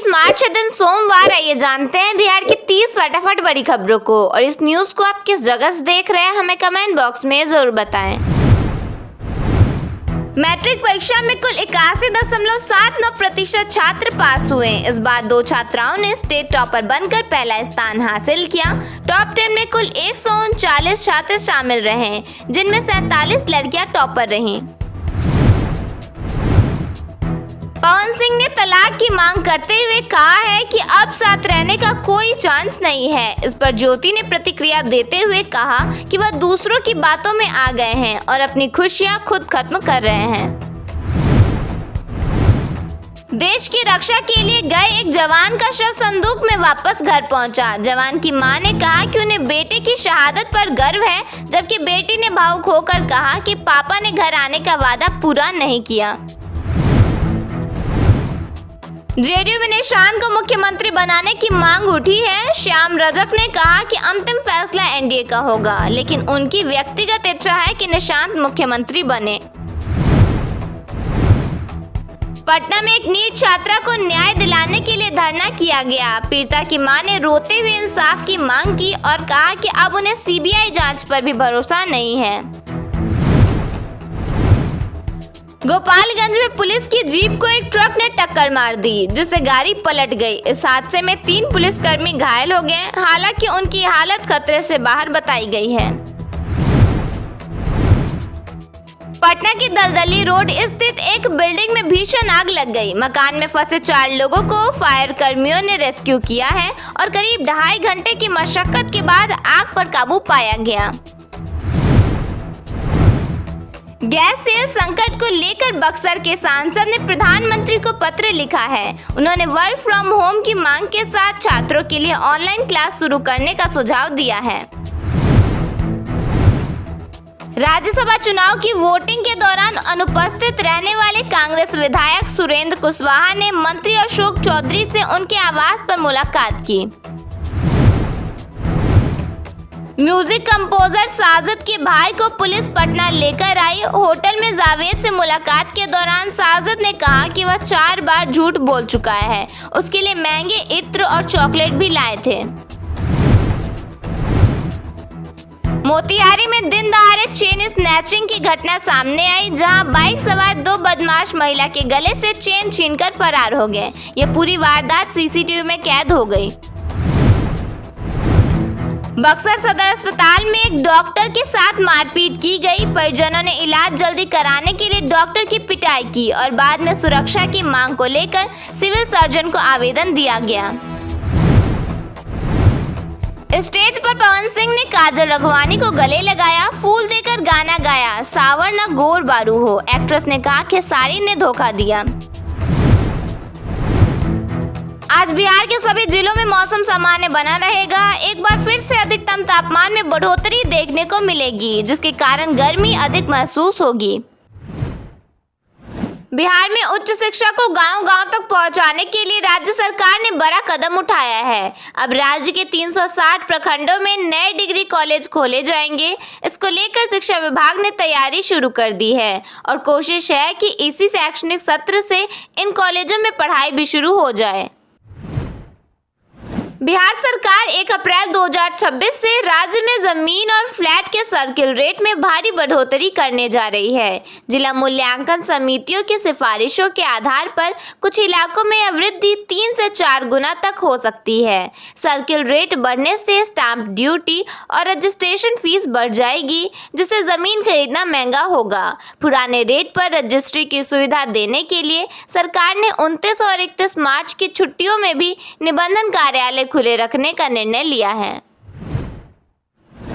30 मार्च दिन सोमवार। आइए जानते हैं बिहार की 30 फटाफट बड़ी खबरों को। और इस न्यूज को आप किस जगह से देख रहे हैं हमें कमेंट बॉक्स में जरूर बताएं। मैट्रिक परीक्षा में कुल 81.79% छात्र पास हुए। इस बार 2 छात्राओं ने स्टेट टॉपर बनकर पहला स्थान हासिल किया। टॉप 10 में कुल 139 छात्र शामिल रहे, जिनमें 47 लड़कियां टॉपर रहीं। पवन सिंह ने तलाक की मांग करते हुए कहा है कि अब साथ रहने का कोई चांस नहीं है। इस पर ज्योति ने प्रतिक्रिया देते हुए कहा कि वह दूसरों की बातों में आ गए हैं और अपनी खुशियां खुद खत्म कर रहे हैं। देश की रक्षा के लिए गए एक जवान का शव संदूक में वापस घर पहुंचा। जवान की मां ने कहा कि उन्हें बेटे की शहादत पर गर्व है, जबकि बेटी ने भावुक होकर कहा कि पापा ने घर आने का वादा पूरा नहीं किया। जेडीयू में निशांत को मुख्यमंत्री बनाने की मांग उठी है। श्याम रजक ने कहा कि अंतिम फैसला एनडीए का होगा, लेकिन उनकी व्यक्तिगत इच्छा है कि निशांत मुख्यमंत्री बने। पटना में एक नीट छात्रा को न्याय दिलाने के लिए धरना किया गया। पीड़िता की मां ने रोते हुए इंसाफ की मांग की और कहा कि अब उन्हें सीबीआई जांच पर भी भरोसा नहीं है। गोपालगंज में पुलिस की जीप को एक ट्रक ने टक्कर मार दी, जिससे गाड़ी पलट गई। इस हादसे में 3 पुलिसकर्मी घायल हो गए। हालांकि उनकी हालत खतरे से बाहर बताई गई है। पटना की दलदली रोड स्थित एक बिल्डिंग में भीषण आग लग गई। मकान में फंसे 4 लोगों को फायर कर्मियों ने रेस्क्यू किया है और करीब 2.5 घंटे की मशक्कत के बाद आग पर काबू पाया गया। गैस सेल संकट को लेकर बक्सर के सांसद ने प्रधानमंत्री को पत्र लिखा है। उन्होंने वर्क फ्रॉम होम की मांग के साथ छात्रों के लिए ऑनलाइन क्लास शुरू करने का सुझाव दिया है। राज्यसभा चुनाव की वोटिंग के दौरान अनुपस्थित रहने वाले कांग्रेस विधायक सुरेंद्र कुशवाहा ने मंत्री अशोक चौधरी से उनके आवास पर मुलाकात की। म्यूजिक कंपोजर साजिद के भाई को पुलिस पटना लेकर आई। होटल में जावेद से मुलाकात के दौरान साजिद ने कहा कि वह 4 बार झूठ बोल चुका है। उसके लिए महंगे इत्र और चॉकलेट भी लाए थे। मोतिहारी में दिन दहाड़े चेन स्नैचिंग की घटना सामने आई, जहां बाइक सवार 2 बदमाश महिला के गले से चेन छीनकर फरार हो गए। यह पूरी वारदात सीसीटीवी में कैद हो गई। बक्सर सदर अस्पताल में एक डॉक्टर के साथ मारपीट की गई। परिजनों ने इलाज जल्दी कराने के लिए डॉक्टर की पिटाई की और बाद में सुरक्षा की मांग को लेकर सिविल सर्जन को आवेदन दिया गया। स्टेज पर पवन सिंह ने काजल रघवानी को गले लगाया, फूल देकर गाना गाया। सावर न गोर बारू हो, एक्ट्रेस ने कहा कि सारी ने धोखा दिया। आज बिहार के सभी जिलों में मौसम सामान्य बना रहेगा। एक बार फिर से अधिकतम तापमान में बढ़ोतरी देखने को मिलेगी, जिसके कारण गर्मी अधिक महसूस होगी। बिहार में उच्च शिक्षा को गांव-गांव तक पहुंचाने के लिए राज्य सरकार ने बड़ा कदम उठाया है। अब राज्य के 360 प्रखंडों में नए डिग्री कॉलेज खोले जाएंगे। इसको लेकर शिक्षा विभाग ने तैयारी शुरू कर दी है और कोशिश है कि इसी शैक्षणिक सत्र से इन कॉलेजों में पढ़ाई भी शुरू हो जाए। बिहार सरकार 1 अप्रैल 2026 से राज्य में जमीन और फ्लैट के सर्किल रेट में भारी बढ़ोतरी करने जा रही है। जिला मूल्यांकन समितियों की सिफारिशों के आधार पर कुछ इलाकों में यह वृद्धि 3 से 4 गुना तक हो सकती है। सर्किल रेट बढ़ने से स्टैंप ड्यूटी और रजिस्ट्रेशन फीस बढ़ जाएगी, जिससे जमीन खरीदना महंगा होगा। पुराने रेट पर रजिस्ट्री की सुविधा देने के लिए सरकार ने 29 और 31 मार्च की छुट्टियों में भी निबंधन कार्यालय खुले रखने का निर्णय लिया है।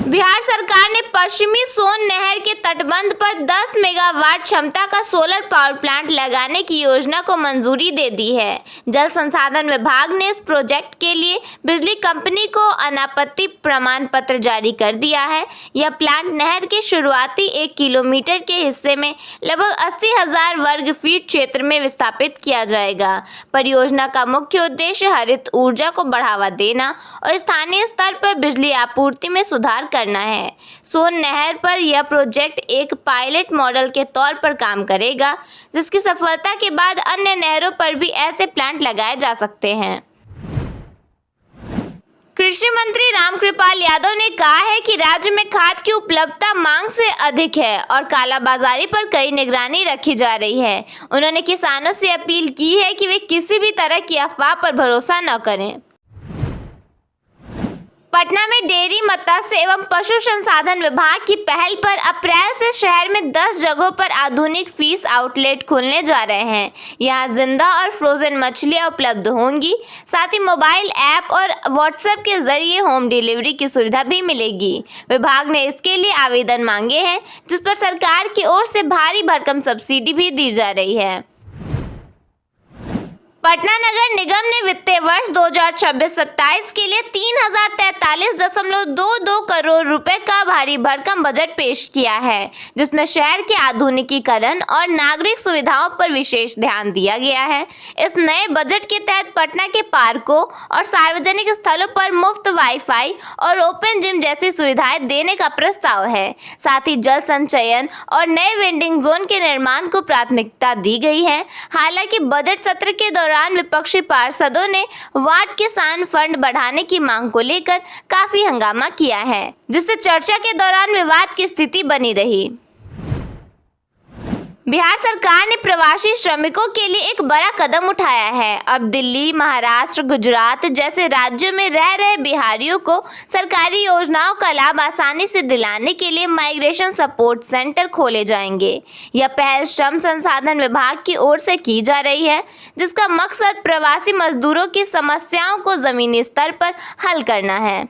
बिहार सरकार ने पश्चिमी सोन नहर के तटबंध पर 10 मेगावाट क्षमता का सोलर पावर प्लांट लगाने की योजना को मंजूरी दे दी है। जल संसाधन विभाग ने इस प्रोजेक्ट के लिए बिजली कंपनी को अनापत्ति प्रमाण पत्र जारी कर दिया है। यह प्लांट नहर के शुरुआती 1 किलोमीटर के हिस्से में लगभग 80,000 वर्ग फीट क्षेत्र में स्थापित किया जाएगा। परियोजना का मुख्य उद्देश्य हरित ऊर्जा को बढ़ावा देना और स्थानीय स्तर पर बिजली आपूर्ति में सुधार करना है। सोन नहर पर यह प्रोजेक्ट एक पायलट मॉडल के तौर पर काम करेगा, जिसकी सफलता के बाद अन्य नहरों पर भी ऐसे प्लांट लगाए जा सकते हैं। कृषि मंत्री रामकृपाल यादव ने कहा है कि राज्य में खाद की उपलब्धता मांग से अधिक है और कालाबाजारी पर कड़ी निगरानी रखी जा रही है। उन्होंने किसानों से अपील की है कि वे किसी भी तरह की अफवाह पर भरोसा न करें। पटना में डेयरी, मत्स्य एवं पशु संसाधन विभाग की पहल पर अप्रैल से शहर में 10 जगहों पर आधुनिक फिश आउटलेट खुलने जा रहे हैं। यहां जिंदा और फ्रोजन मछलियां उपलब्ध होंगी। साथ ही मोबाइल ऐप और व्हाट्सएप के जरिए होम डिलीवरी की सुविधा भी मिलेगी। विभाग ने इसके लिए आवेदन मांगे हैं, जिस पर सरकार की ओर से भारी भरकम सब्सिडी भी दी जा रही है। पटना नगर निगम ने वित्तीय वर्ष 2026-27 के लिए 3043.22 करोड़ रुपए का भारी भरकम बजट पेश किया है, जिसमें शहर के आधुनिकीकरण और नागरिक सुविधाओं पर विशेष ध्यान दिया गया है। इस नए बजट के तहत पटना के पार्कों और सार्वजनिक स्थलों पर मुफ्त वाईफाई और ओपन जिम जैसी सुविधाएं देने का प्रस्ताव है। साथ ही जल संचयन और नए वेंडिंग जोन के निर्माण को प्राथमिकता दी गई है। हालांकि बजट सत्र के दौरान विपक्षी पार्षदों ने वार्ड किसान फंड बढ़ाने की मांग को लेकर काफी हंगामा किया है, जिससे चर्चा के दौरान विवाद की स्थिति बनी रही। बिहार सरकार ने प्रवासी श्रमिकों के लिए एक बड़ा कदम उठाया है। अब दिल्ली, महाराष्ट्र, गुजरात जैसे राज्यों में रह रहे बिहारियों को सरकारी योजनाओं का लाभ आसानी से दिलाने के लिए माइग्रेशन सपोर्ट सेंटर खोले जाएंगे। यह पहल श्रम संसाधन विभाग की ओर से की जा रही है, जिसका मकसद प्रवासी मजदूरों की समस्याओं को जमीनी स्तर पर हल करना है।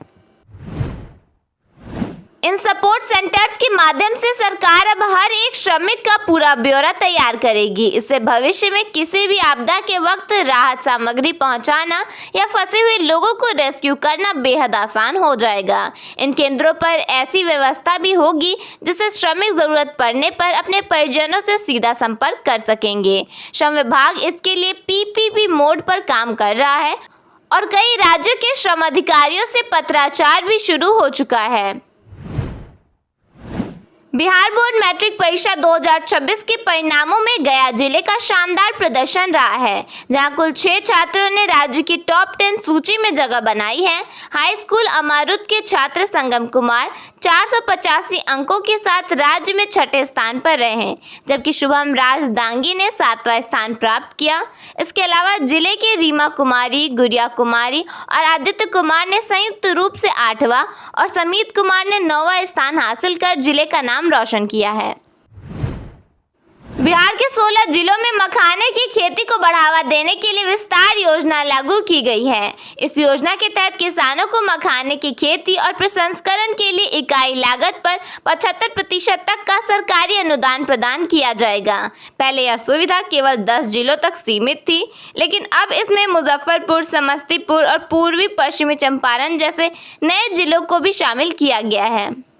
इन सपोर्ट सेंटर्स के माध्यम से सरकार अब हर एक श्रमिक का पूरा ब्यौरा तैयार करेगी। इससे भविष्य में किसी भी आपदा के वक्त राहत सामग्री पहुंचाना या फंसे हुए लोगों को रेस्क्यू करना बेहद आसान हो जाएगा। इन केंद्रों पर ऐसी व्यवस्था भी होगी जिससे श्रमिक जरूरत पड़ने पर अपने परिजनों से सीधा संपर्क कर सकेंगे। श्रम विभाग इसके लिए पीपीपी मोड पर काम कर रहा है और कई राज्यों के श्रम अधिकारियों से पत्राचार भी शुरू हो चुका है। बिहार बोर्ड मैट्रिक परीक्षा 2026 के परिणामों में गया जिले का शानदार प्रदर्शन रहा है, जहां कुल 6 छात्रों ने राज्य की टॉप 10 सूची में जगह बनाई है। हाई स्कूल अमारुत के छात्र संगम कुमार 485 अंकों के साथ राज्य में 6ठे स्थान पर रहे हैं, जबकि शुभम राज दांगी ने 7वां स्थान प्राप्त किया। इसके अलावा जिले के रीमा कुमारी, गुड़िया कुमारी और आदित्य कुमार ने संयुक्त रूप से 8वां और समीत कुमार ने 9वां स्थान हासिल कर जिले का नाम रोशन किया है। बिहार के 16 जिलों में मखाने की खेती को बढ़ावा देने के लिए विस्तार योजना लागू की गई है। इस योजना के तहत किसानों को मखाने की खेती और प्रसंस्करण के लिए इकाई लागत पर 75% तक का सरकारी अनुदान प्रदान किया जाएगा। पहले यह सुविधा केवल 10 जिलों तक सीमित थी, लेकिन अब इसमें मुजफ्फरपुर, समस्तीपुर और पूर्वी पश्चिमी चंपारण जैसे नए जिलों को भी शामिल किया गया है।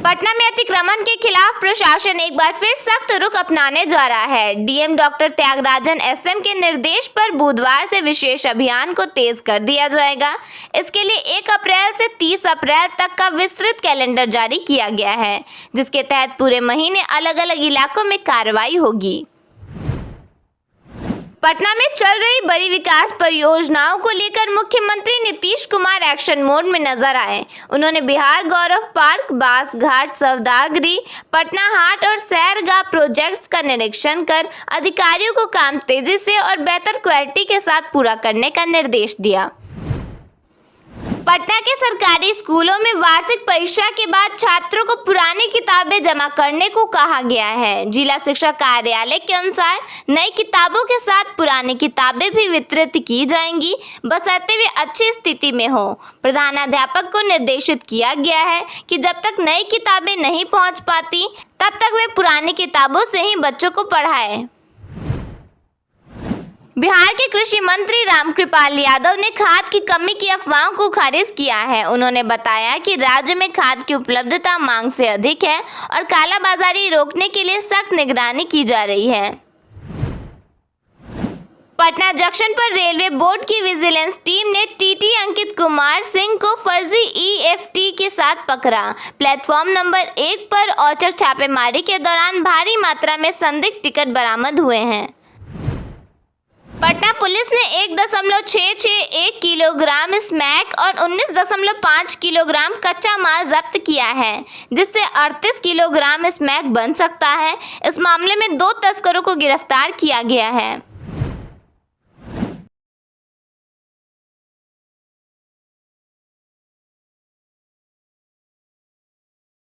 पटना में अतिक्रमण के खिलाफ प्रशासन एक बार फिर सख्त रुख अपनाने जा रहा है। डीएम डॉक्टर त्यागराजन एसएम के निर्देश पर बुधवार से विशेष अभियान को तेज कर दिया जाएगा। इसके लिए 1 अप्रैल से 30 अप्रैल तक का विस्तृत कैलेंडर जारी किया गया है, जिसके तहत पूरे महीने अलग अलग इलाकों में कार्रवाई होगी। पटना में चल रही बड़ी विकास परियोजनाओं को लेकर मुख्यमंत्री नीतीश कुमार एक्शन मोड में नजर आए। उन्होंने बिहार गौरव पार्क, बास घाट, सौदागरी, पटना हाट और सैरगाह प्रोजेक्ट्स का निरीक्षण कर अधिकारियों को काम तेजी से और बेहतर क्वालिटी के साथ पूरा करने का निर्देश दिया। पटना के सरकारी स्कूलों में वार्षिक परीक्षा के बाद छात्रों को पुरानी किताबें जमा करने को कहा गया है। जिला शिक्षा कार्यालय के अनुसार नई किताबों के साथ पुरानी किताबें भी वितरित की जाएंगी, बशर्ते वे अच्छी स्थिति में हो। प्रधानाध्यापक को निर्देशित किया गया है कि जब तक नई किताबें नहीं पहुंच पाती, तब तक वे पुरानी किताबों से ही बच्चों को पढ़ाएं। बिहार के कृषि मंत्री रामकृपाल यादव ने खाद की कमी की अफवाहों को खारिज किया है। उन्होंने बताया कि राज्य में खाद की उपलब्धता मांग से अधिक है और कालाबाजारी रोकने के लिए सख्त निगरानी की जा रही है। पटना जंक्शन पर रेलवे बोर्ड की विजिलेंस टीम ने टीटी अंकित कुमार सिंह को फर्जी EFT के साथ पकड़ा। प्लेटफॉर्म नंबर 1 पर औचक छापेमारी के दौरान भारी मात्रा में संदिग्ध टिकट बरामद हुए हैं। पटना पुलिस ने 1.661 किलोग्राम स्मैक और 19.5 किलोग्राम कच्चा माल जब्त किया है, जिससे 38 किलोग्राम स्मैक बन सकता है। इस मामले में 2 तस्करों को गिरफ्तार किया गया है।